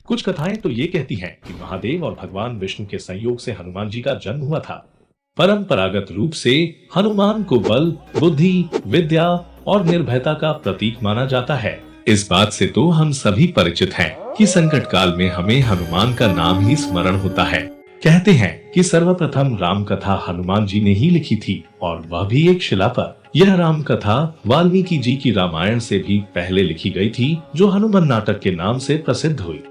कुछ कथाएं तो ये कहती हैं कि महादेव और भगवान विष्णु के संयोग से हनुमान जी का जन्म हुआ था। परंपरागत रूप से हनुमान को बल, बुद्धि, विद्या और निर्भयता का प्रतीक माना जाता है। इस बात से तो हम सभी परिचित हैं कि संकट काल में हमें हनुमान का नाम ही स्मरण होता है। कहते हैं कि सर्वप्रथम राम कथा हनुमान जी ने ही लिखी थी और वह भी एक शिला पर। यह राम कथा वाल्मीकि जी की रामायण से भी पहले लिखी गई थी, जो हनुमान नाटक के नाम से प्रसिद्ध हुई।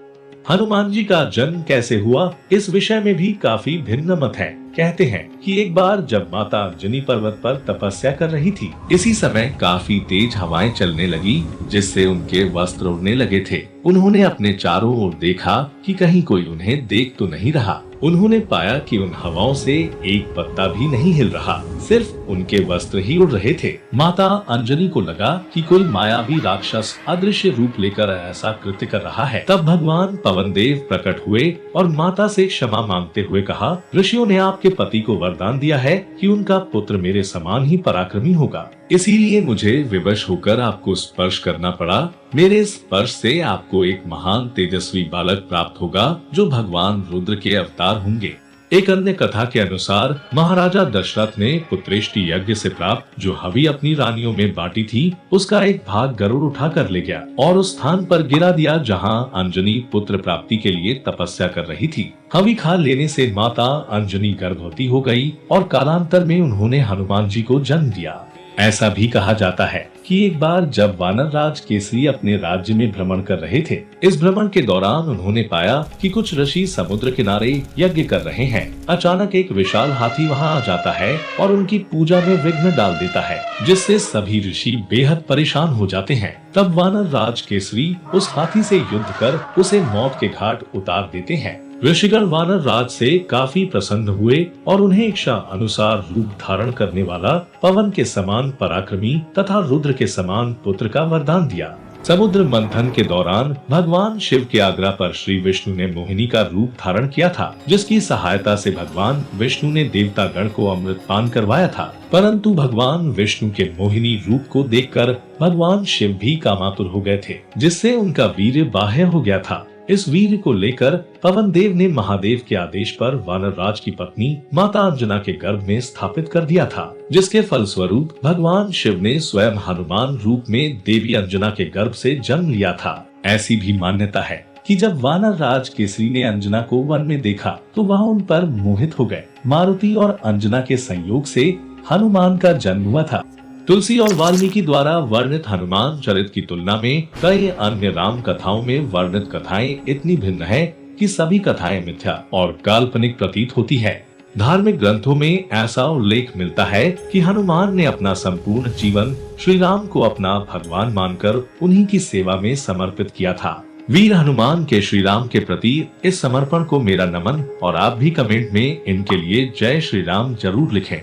हनुमान जी का जन्म कैसे हुआ, इस विषय में भी काफी भिन्न मत हैं। कहते हैं कि एक बार जब माता अंजनी पर्वत पर तपस्या कर रही थी, इसी समय काफी तेज हवाएं चलने लगी, जिससे उनके वस्त्र उड़ने लगे थे। उन्होंने अपने चारों ओर देखा कि कहीं कोई उन्हें देख तो नहीं रहा। उन्होंने पाया कि उन हवाओं से एक पत्ता भी नहीं हिल रहा, सिर्फ उनके वस्त्र ही उड़ रहे थे। माता अंजनी को लगा कि कोई मायावी राक्षस अदृश्य रूप लेकर ऐसा कृत्य कर रहा है। तब भगवान पवन देव प्रकट हुए और माता से क्षमा मांगते हुए कहा, ऋषियों ने आपके पति को वरदान दिया है कि उनका पुत्र मेरे समान ही पराक्रमी होगा, इसीलिए मुझे विवश होकर आपको स्पर्श करना पड़ा। मेरे स्पर्श से आपको एक महान तेजस्वी बालक प्राप्त होगा, जो भगवान रुद्र के अवतार होंगे। एक अन्य कथा के अनुसार महाराजा दशरथ ने पुत्रेष्टि यज्ञ से प्राप्त जो हवि अपनी रानियों में बांटी थी, उसका एक भाग गरुड़ उठा कर ले गया और उस स्थान पर गिरा दिया जहां अंजनी पुत्र प्राप्ति के लिए तपस्या कर रही थी। हवि खा लेने से माता अंजनी गर्भवती हो गई और कालांतर में उन्होंने हनुमान जी को जन्म दिया। ऐसा भी कहा जाता है कि एक बार जब वानर राज केसरी अपने राज्य में भ्रमण कर रहे थे, इस भ्रमण के दौरान उन्होंने पाया कि कुछ ऋषि समुद्र किनारे यज्ञ कर रहे हैं। अचानक एक विशाल हाथी वहां आ जाता है और उनकी पूजा में विघ्न डाल देता है, जिससे सभी ऋषि बेहद परेशान हो जाते हैं। तब वानर राज केसरी उस हाथी से युद्ध कर उसे मौत के घाट उतार देते हैं। ऋषिगण वानर राज से काफी प्रसन्न हुए और उन्हें इच्छा अनुसार रूप धारण करने वाला पवन के समान पराक्रमी तथा रुद्र के समान पुत्र का वरदान दिया। समुद्र मंथन के दौरान भगवान शिव के आग्रह पर श्री विष्णु ने मोहिनी का रूप धारण किया था, जिसकी सहायता से भगवान विष्णु ने देवता गण को अमृत पान करवाया था। परंतु भगवान विष्णु के मोहिनी रूप को देखकर भगवान शिव भी कामातुर हो गए थे, जिससे उनका वीर्य बाह्य हो गया था। इस वीर को लेकर पवन देव ने महादेव के आदेश पर वानर राज की पत्नी माता अंजना के गर्भ में स्थापित कर दिया था, जिसके फलस्वरूप भगवान शिव ने स्वयं हनुमान रूप में देवी अंजना के गर्भ से जन्म लिया था। ऐसी भी मान्यता है कि जब वानर राज केसरी ने अंजना को वन में देखा तो वह उन पर मोहित हो गए। मारुति और अंजना के संयोग से हनुमान का जन्म हुआ था। तुलसी और वाल्मीकि द्वारा वर्णित हनुमान चरित की तुलना में कई अन्य राम कथाओं में वर्णित कथाएं इतनी भिन्न है कि सभी कथाएं मिथ्या और काल्पनिक प्रतीत होती है। धार्मिक ग्रंथों में ऐसा उल्लेख मिलता है कि हनुमान ने अपना संपूर्ण जीवन श्री राम को अपना भगवान मानकर उन्हीं की सेवा में समर्पित किया था। वीर हनुमान के श्री राम के प्रति इस समर्पण को मेरा नमन, और आप भी कमेंट में इनके लिए जय श्री राम जरूर लिखें।